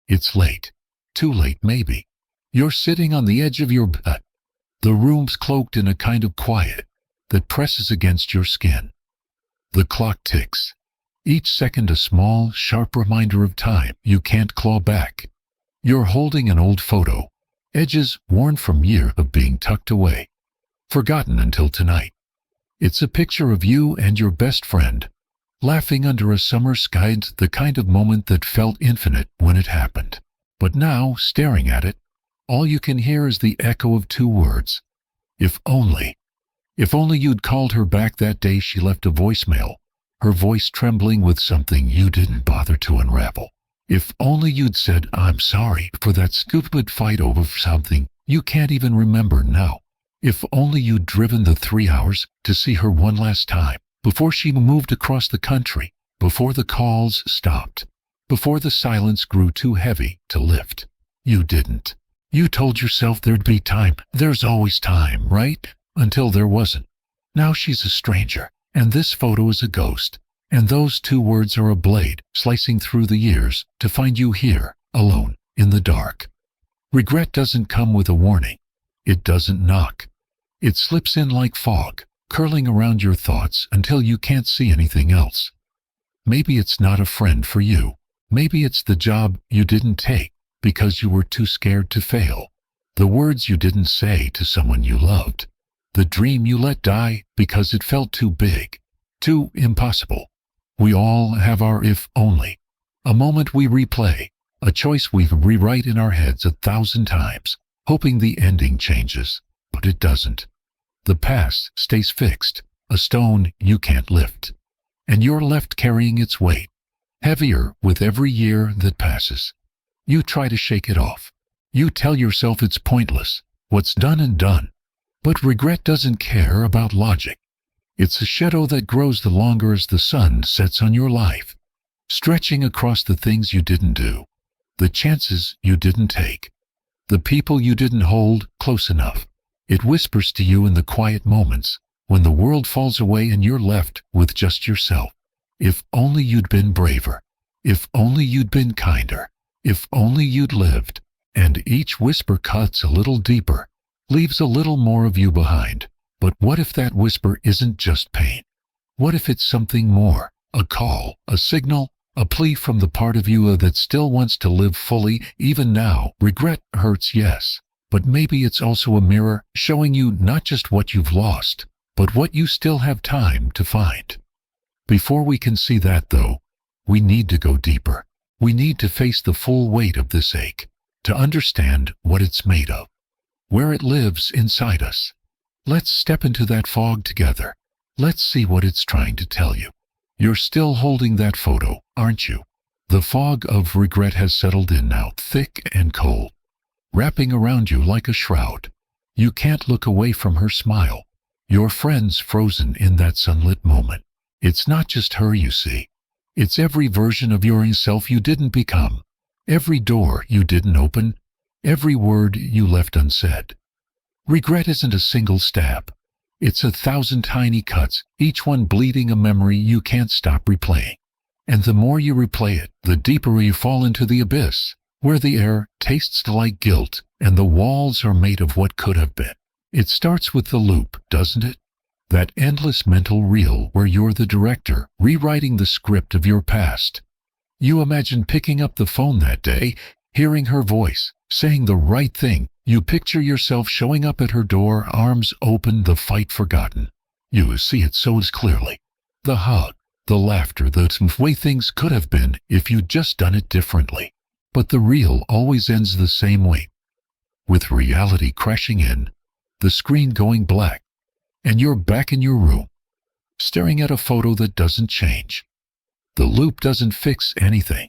It's late. Too late, maybe. You're sitting on the edge of your bed. The room's cloaked in a kind of quiet that presses against your skin. The clock ticks. Each second a small, sharp reminder of time you can't claw back. You're holding an old photo, edges worn from years of being tucked away, forgotten until tonight. It's a picture of you and your best friend, laughing under a summer sky, the kind of moment that felt infinite when it happened. But now, staring at it, all you can hear is the echo of two words. If only. If only you'd called her back that day she left a voicemail, her voice trembling with something you didn't bother to unravel. If only you'd said, "I'm sorry for that stupid fight over something you can't even remember now." If only you'd driven the 3 hours to see her one last time, before she moved across the country, before the calls stopped, before the silence grew too heavy to lift. You didn't. You told yourself there'd be time. There's always time, right? Until there wasn't. Now she's a stranger, and this photo is a ghost, and those two words are a blade slicing through the years to find you here, alone, in the dark. Regret doesn't come with a warning. It doesn't knock. It slips in like fog, curling around your thoughts until you can't see anything else. Maybe it's not a friend for you. Maybe it's the job you didn't take because you were too scared to fail. The words you didn't say to someone you loved. The dream you let die because it felt too big, too impossible. We all have our if only. A moment we replay, a choice we rewrite in our heads 1,000 times, hoping the ending changes, but it doesn't. The past stays fixed, a stone you can't lift, and you're left carrying its weight, heavier with every year that passes. You try to shake it off. You tell yourself it's pointless, what's done and done. But regret doesn't care about logic. It's a shadow that grows the longer as the sun sets on your life, stretching across the things you didn't do, the chances you didn't take, the people you didn't hold close enough. It whispers to you in the quiet moments when the world falls away and you're left with just yourself. If only you'd been braver. If only you'd been kinder. If only you'd lived. And each whisper cuts a little deeper, leaves a little more of you behind. But what if that whisper isn't just pain? What if it's something more? A call, a signal, a plea from the part of you that still wants to live fully even now. Regret hurts, yes. But maybe it's also a mirror showing you not just what you've lost, but what you still have time to find. Before we can see that, though, we need to go deeper. We need to face the full weight of this ache, to understand what it's made of, where it lives inside us. Let's step into that fog together. Let's see what it's trying to tell you. You're still holding that photo, aren't you? The fog of regret has settled in now, thick and cold, wrapping around you like a shroud. You can't look away from her smile. Your friend's frozen in that sunlit moment. It's not just her you see. It's every version of yourself you didn't become, every door you didn't open, every word you left unsaid. Regret isn't a single stab. It's 1,000 tiny cuts, each one bleeding a memory you can't stop replaying. And the more you replay it, the deeper you fall into the abyss, where the air tastes like guilt and the walls are made of what could have been. It starts with the loop, doesn't it? That endless mental reel where you're the director, rewriting the script of your past. You imagine picking up the phone that day, hearing her voice, saying the right thing. You picture yourself showing up at her door, arms open, the fight forgotten. You see it so clearly. The hug, the laughter, the way things could have been if you'd just done it differently. But the reel always ends the same way, with reality crashing in, the screen going black, and you're back in your room, staring at a photo that doesn't change. The loop doesn't fix anything.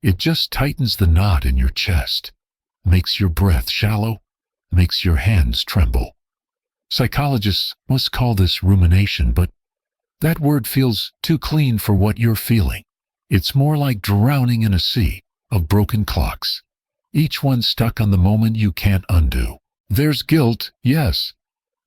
It just tightens the knot in your chest, makes your breath shallow, makes your hands tremble. Psychologists must call this rumination, but that word feels too clean for what you're feeling. It's more like drowning in a sea of broken clocks, each one stuck on the moment you can't undo. There's guilt, yes.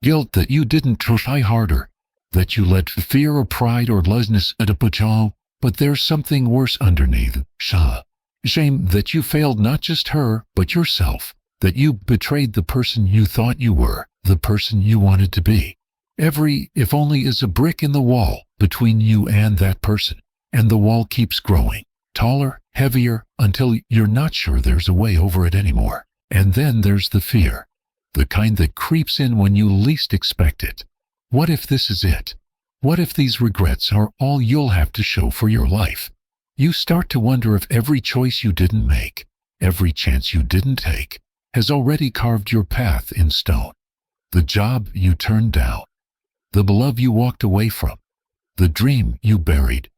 Guilt that you didn't try harder, that you let fear or pride or laziness at a patrol, but there's something worse underneath, shame. Shame that you failed not just her, but yourself, that you betrayed the person you thought you were, the person you wanted to be. Every if only is a brick in the wall between you and that person, and the wall keeps growing, taller, heavier, until you're not sure there's a way over it anymore. And then there's the fear, the kind that creeps in when you least expect it. What if this is it? What if these regrets are all you'll have to show for your life? You start to wonder if every choice you didn't make, every chance you didn't take, has already carved your path in stone. The job you turned down, the love you walked away from, the dream you buried,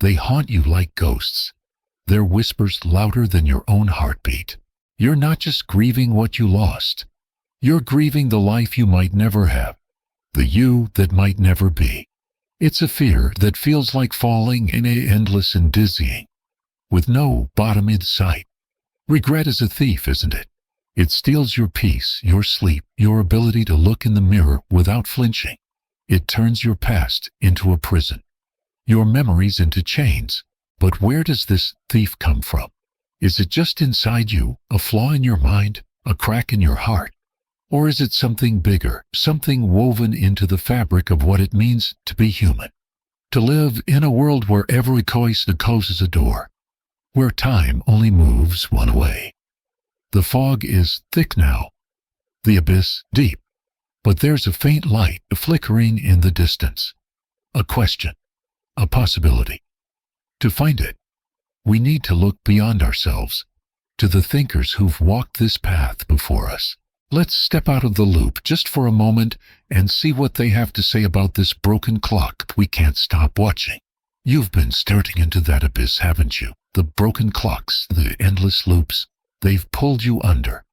they haunt you like ghosts. Their whispers louder than your own heartbeat. You're not just grieving what you lost. You're grieving the life you might never have, the you that might never be. It's a fear that feels like falling in a endless and dizzying, with no bottom in sight. Regret is a thief, isn't it? It steals your peace, your sleep, your ability to look in the mirror without flinching. It turns your past into a prison, your memories into chains. But where does this thief come from? Is it just inside you, a flaw in your mind, a crack in your heart? Or is it something bigger, something woven into the fabric of what it means to be human? To live in a world where every choice closes a door, where time only moves one way. The fog is thick now, the abyss deep, but there's a faint light flickering in the distance. A question, a possibility. To find it, we need to look beyond ourselves, to the thinkers who've walked this path before us. Let's step out of the loop just for a moment and see what they have to say about this broken clock we can't stop watching. You've been staring into that abyss, haven't you? The broken clocks, the endless loops, they've pulled you under,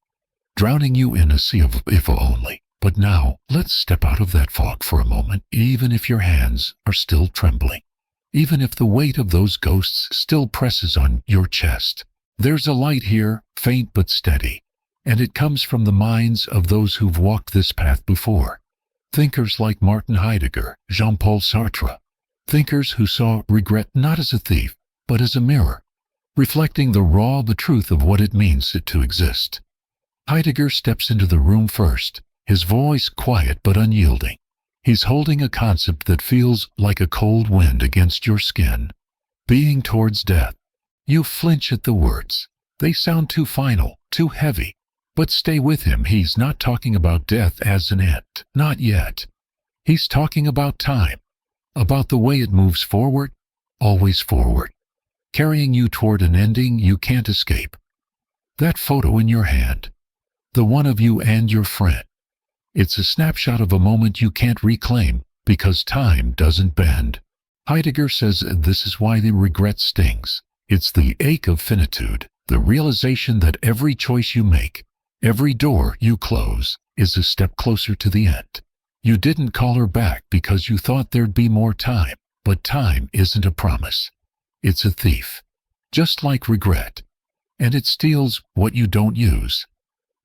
drowning you in a sea of if only. But now, let's step out of that fog for a moment, even if your hands are still trembling. Even if the weight of those ghosts still presses on your chest. There's a light here, faint but steady, and it comes from the minds of those who've walked this path before. Thinkers like Martin Heidegger, Jean-Paul Sartre. Thinkers who saw regret not as a thief, but as a mirror, reflecting the truth of what it means to exist. Heidegger steps into the room first, his voice quiet but unyielding. He's holding a concept that feels like a cold wind against your skin. Being towards death. You flinch at the words. They sound too final, too heavy. But stay with him. He's not talking about death as an end. Not yet. He's talking about time. About the way it moves forward, always forward, carrying you toward an ending you can't escape. That photo in your hand, the one of you and your friend, it's a snapshot of a moment you can't reclaim because time doesn't bend. Heidegger says this is why the regret stings. It's the ache of finitude, the realization that every choice you make, every door you close, is a step closer to the end. You didn't call her back because you thought there'd be more time, but time isn't a promise. It's a thief, just like regret, and it steals what you don't use.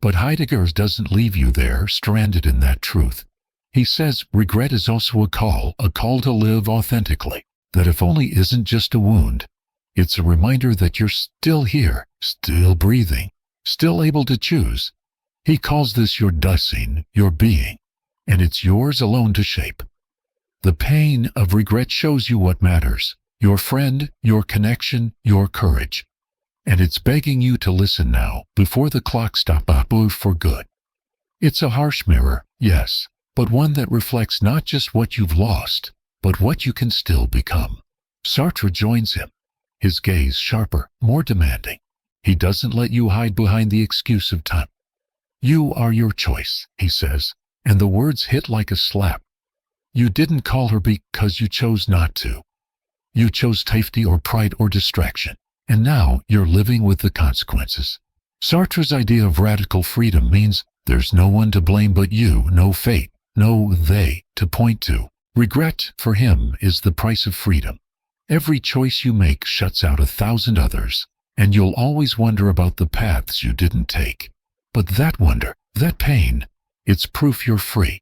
But Heidegger doesn't leave you there, stranded in that truth. He says regret is also a call to live authentically, that if only isn't just a wound. It's a reminder that you're still here, still breathing, still able to choose. He calls this your destiny, your being, and it's yours alone to shape. The pain of regret shows you what matters, your friend, your connection, your courage. And it's begging you to listen now, before the clock stops for good. It's a harsh mirror, yes, but one that reflects not just what you've lost, but what you can still become. Sartre joins him, his gaze sharper, more demanding. He doesn't let you hide behind the excuse of time. You are your choice, he says, and the words hit like a slap. You didn't call her because you chose not to. You chose safety or pride or distraction. And now you're living with the consequences. Sartre's idea of radical freedom means there's no one to blame but you, no fate, no they to point to. Regret, for him, is the price of freedom. Every choice you make shuts out 1,000 others, and you'll always wonder about the paths you didn't take. But that wonder, that pain, it's proof you're free.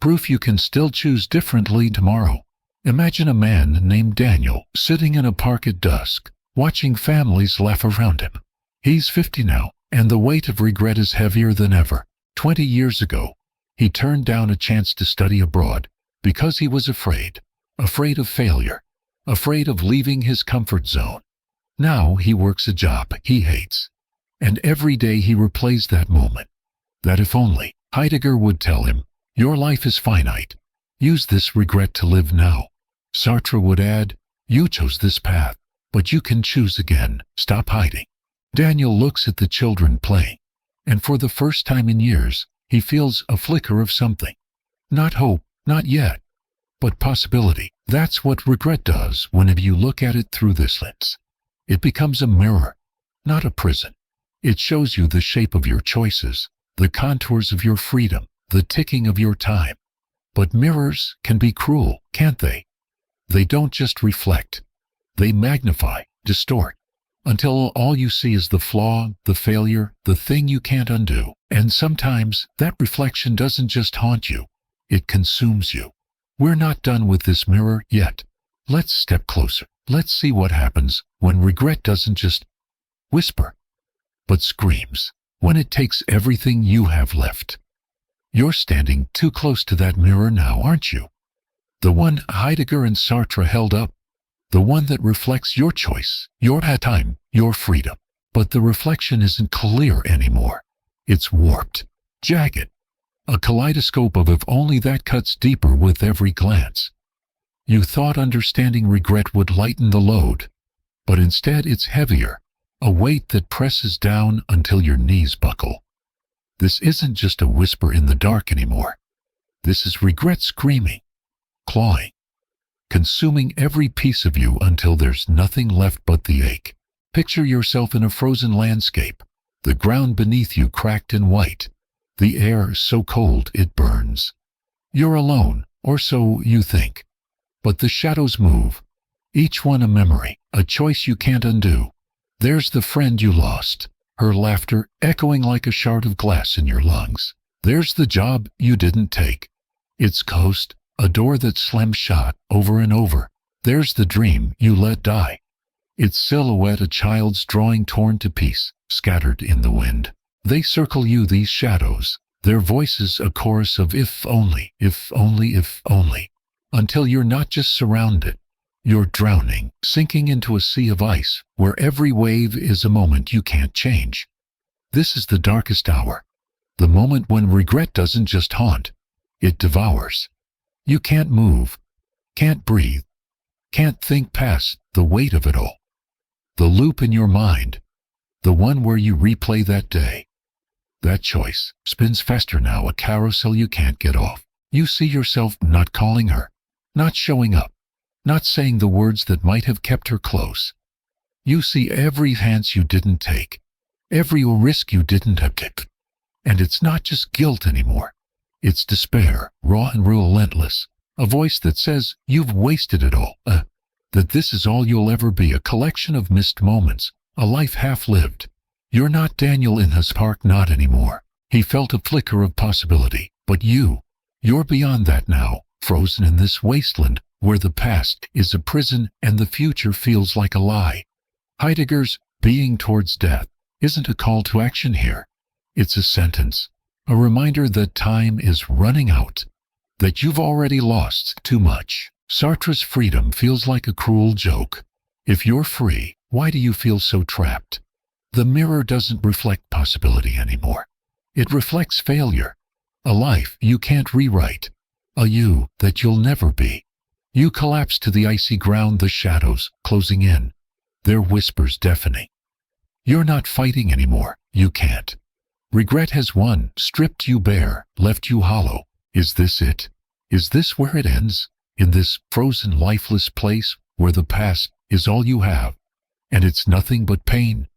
Proof you can still choose differently tomorrow. Imagine a man named Daniel sitting in a park at dusk, watching families laugh around him. He's 50 now, and the weight of regret is heavier than ever. 20 years ago, he turned down a chance to study abroad because he was afraid of failure, afraid of leaving his comfort zone. Now he works a job he hates, and every day he replays that moment. That if only Heidegger would tell him, your life is finite. Use this regret to live now. Sartre would add, you chose this path, but you can choose again. Stop hiding. Daniel looks at the children playing, and for the first time in years, he feels a flicker of something. Not hope, not yet, but possibility. That's what regret does whenever you look at it through this lens. It becomes a mirror, not a prison. It shows you the shape of your choices, the contours of your freedom, the ticking of your time. But mirrors can be cruel, can't they? They don't just reflect. They magnify, distort, until all you see is the flaw, the failure, the thing you can't undo. And sometimes that reflection doesn't just haunt you, it consumes you. We're not done with this mirror yet. Let's step closer. Let's see what happens when regret doesn't just whisper, but screams, when it takes everything you have left. You're standing too close to that mirror now, aren't you? The one Heidegger and Sartre held up, the one that reflects your choice, your time, your freedom. But the reflection isn't clear anymore. It's warped, jagged, a kaleidoscope of if only that cuts deeper with every glance. You thought understanding regret would lighten the load, but instead it's heavier, a weight that presses down until your knees buckle. This isn't just a whisper in the dark anymore. This is regret screaming, clawing, consuming every piece of you until there's nothing left but the ache. Picture yourself in a frozen landscape, the ground beneath you cracked and white, the air so cold it burns. You're alone, or so you think. But the shadows move, each one a memory, a choice you can't undo. There's the friend you lost, her laughter echoing like a shard of glass in your lungs. There's the job you didn't take, its ghost, a door that slams shut over and over. There's the dream you let die, its silhouette a child's drawing torn to piece, scattered in the wind. They circle you, these shadows, their voices a chorus of if only, if only, if only, until you're not just surrounded, you're drowning, sinking into a sea of ice, where every wave is a moment you can't change. This is the darkest hour, the moment when regret doesn't just haunt, it devours. You can't move, can't breathe, can't think past the weight of it all. The loop in your mind, the one where you replay that day, that choice, spins faster now, a carousel you can't get off. You see yourself not calling her, not showing up, not saying the words that might have kept her close. You see every chance you didn't take, every risk you didn't have taken. And it's not just guilt anymore. It's despair, raw and relentless, a voice that says you've wasted it all, that this is all you'll ever be, a collection of missed moments, a life half-lived. You're not Daniel in his park, not anymore. He felt a flicker of possibility, but you're beyond that now, frozen in this wasteland where the past is a prison and the future feels like a lie. Heidegger's being towards death isn't a call to action here. It's a sentence, a reminder that time is running out, that you've already lost too much. Sartre's freedom feels like a cruel joke. If you're free, why do you feel so trapped? The mirror doesn't reflect possibility anymore. It reflects failure, a life you can't rewrite, a you that you'll never be. You collapse to the icy ground, the shadows closing in, their whispers deafening. You're not fighting anymore, you can't. Regret has won, stripped you bare, left you hollow. Is this it? Is this where it ends? In this frozen, lifeless place where the past is all you have, and it's nothing but pain?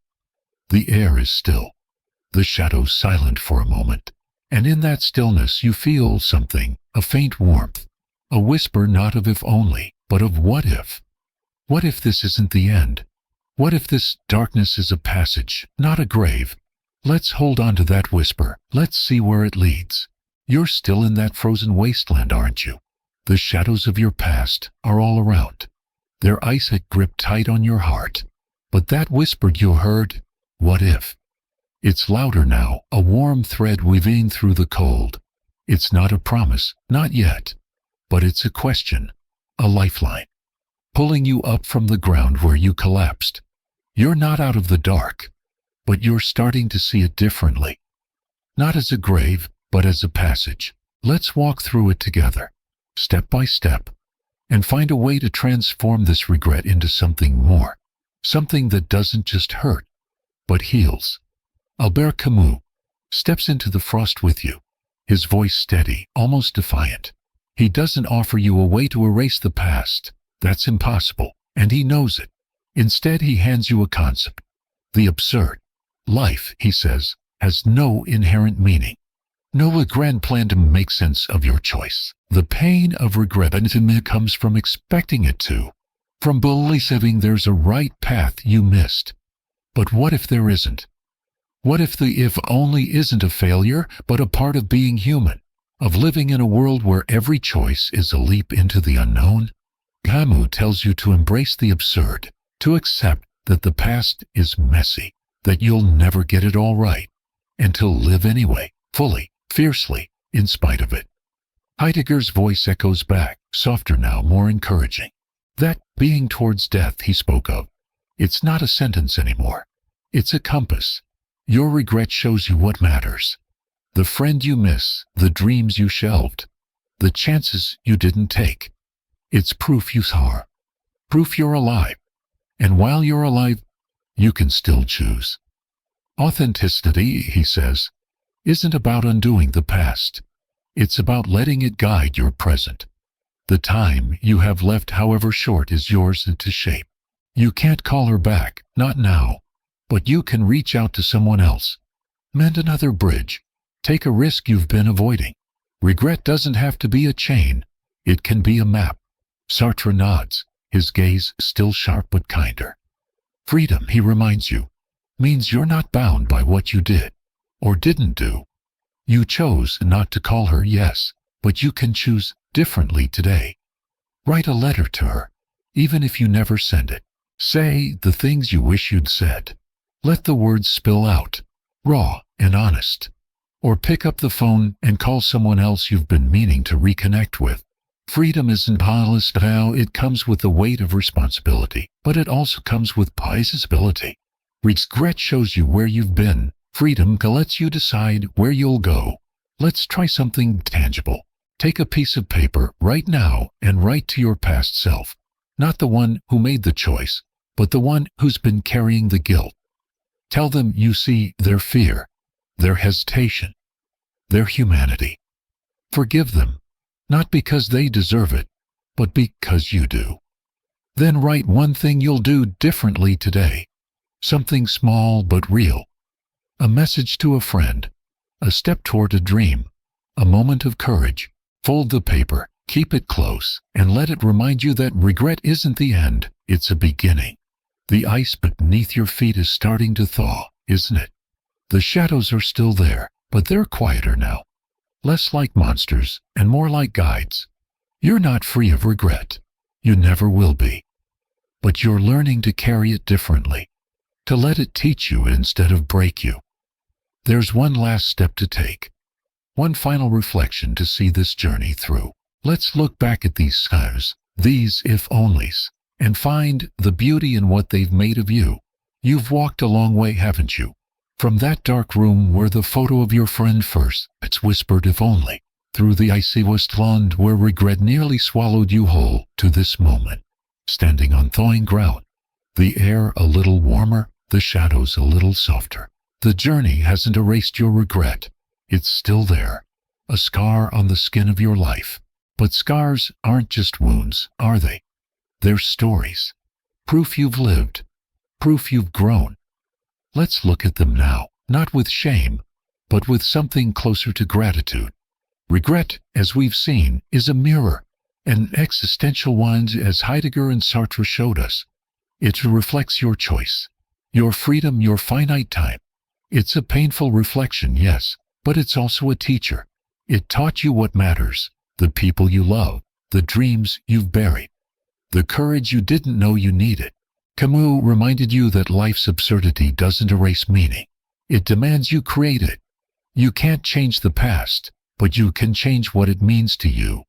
The air is still, the shadows silent for a moment, and in that stillness you feel something, a faint warmth, a whisper not of if only, but of what if. What if this isn't the end? What if this darkness is a passage, not a grave? Let's hold on to that whisper. Let's see where it leads. You're still in that frozen wasteland, aren't you? The shadows of your past are all around. Their ice had gripped tight on your heart. But that whisper you heard, what if? It's louder now, a warm thread weaving through the cold. It's not a promise, not yet. But it's a question, a lifeline, pulling you up from the ground where you collapsed. You're not out of the dark, but you're starting to see it differently. Not as a grave, but as a passage. Let's walk through it together, step by step, and find a way to transform this regret into something more, something that doesn't just hurt, but heals. Albert Camus steps into the frost with you, his voice steady, almost defiant. He doesn't offer you a way to erase the past. That's impossible, and he knows it. Instead, he hands you a concept, the absurd. Life, he says, has no inherent meaning, no grand plan to make sense of your choice. The pain of regret comes from expecting it to, from believing there's a right path you missed. But what if there isn't? What if the if only isn't a failure, but a part of being human, of living in a world where every choice is a leap into the unknown? Camus tells you to embrace the absurd, to accept that the past is messy, that you'll never get it all right, and to live anyway, fully, fiercely, in spite of it. Heidegger's voice echoes back, softer now, more encouraging. That being towards death he spoke of, it's not a sentence anymore. It's a compass. Your regret shows you what matters. The friend you miss, the dreams you shelved, the chances you didn't take. It's proof you saw, proof you're alive. And while you're alive, you can still choose. Authenticity, he says, isn't about undoing the past. It's about letting it guide your present. The time you have left, however short, is yours to shape. You can't call her back, not now, but you can reach out to someone else. Mend another bridge. Take a risk you've been avoiding. Regret doesn't have to be a chain. It can be a map. Sartre nods, his gaze still sharp but kinder. Freedom, he reminds you, means you're not bound by what you did or didn't do. You chose not to call her, yes, but you can choose differently today. Write a letter to her, even if you never send it. Say the things you wish you'd said. Let the words spill out, raw and honest. Or pick up the phone and call someone else you've been meaning to reconnect with. Freedom isn't polished how it comes with the weight of responsibility, but it also comes with possibility. Regret shows you where you've been. Freedom lets you decide where you'll go. Let's try something tangible. Take a piece of paper right now and write to your past self. Not the one who made the choice, but the one who's been carrying the guilt. Tell them you see their fear, their hesitation, their humanity. Forgive them, not because they deserve it, but because you do. Then write one thing you'll do differently today. Something small but real. A message to a friend, a step toward a dream, a moment of courage. Fold the paper, keep it close, and let it remind you that regret isn't the end, it's a beginning. The ice beneath your feet is starting to thaw, isn't it? The shadows are still there, but they're quieter now. Less like monsters and more like guides. You're not free of regret. You never will be. But you're learning to carry it differently, to let it teach you instead of break you. There's one last step to take. One final reflection to see this journey through. Let's look back at these scars, these if-onlys, and find the beauty in what they've made of you. You've walked a long way, haven't you? From that dark room where the photo of your friend first, it's whispered if only, through the icy wasteland where regret nearly swallowed you whole, to this moment, standing on thawing ground, the air a little warmer, the shadows a little softer. The journey hasn't erased your regret. It's still there, a scar on the skin of your life. But scars aren't just wounds, are they? They're stories. Proof you've lived. Proof you've grown. Let's look at them now, not with shame, but with something closer to gratitude. Regret, as we've seen, is a mirror, an existential one, as Heidegger and Sartre showed us. It reflects your choice, your freedom, your finite time. It's a painful reflection, yes, but it's also a teacher. It taught you what matters, the people you love, the dreams you've buried, the courage you didn't know you needed. Camus reminded you that life's absurdity doesn't erase meaning. It demands you create it. You can't change the past, but you can change what it means to you.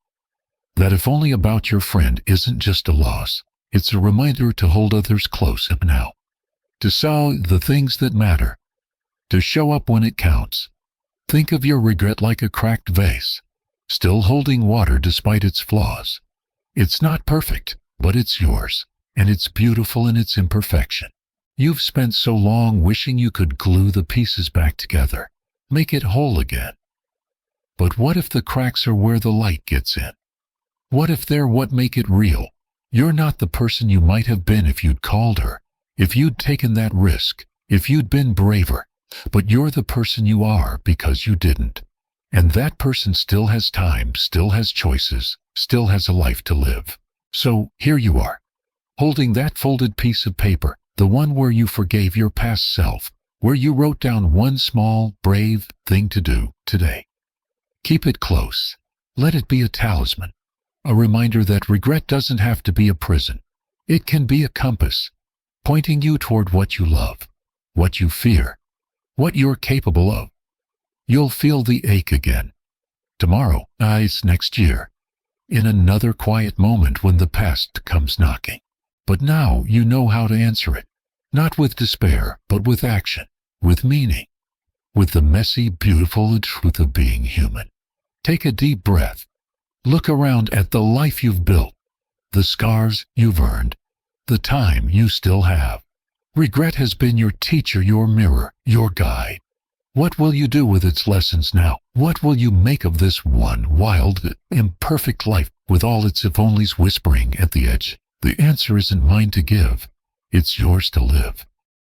That if only about your friend isn't just a loss, it's a reminder to hold others close now. To sow the things that matter. To show up when it counts. Think of your regret like a cracked vase, still holding water despite its flaws. It's not perfect, but it's yours, and it's beautiful in its imperfection. You've spent so long wishing you could glue the pieces back together, make it whole again. But what if the cracks are where the light gets in? What if they're what make it real? You're not the person you might have been if you'd called her, if you'd taken that risk, if you'd been braver, but you're the person you are because you didn't. And that person still has time, still has choices, still has a life to live. So here you are, holding that folded piece of paper, the one where you forgave your past self, where you wrote down one small, brave thing to do today. Keep it close. Let it be a talisman, a reminder that regret doesn't have to be a prison. It can be a compass, pointing you toward what you love, what you fear, what you're capable of. You'll feel the ache again. Tomorrow, next year, in another quiet moment when the past comes knocking. But now you know how to answer it, not with despair, but with action, with meaning, with the messy, beautiful truth of being human. Take a deep breath. Look around at the life you've built, the scars you've earned, the time you still have. Regret has been your teacher, your mirror, your guide. What will you do with its lessons now? What will you make of this one wild, imperfect life with all its if-onlys whispering at the edge? The answer isn't mine to give. It's yours to live.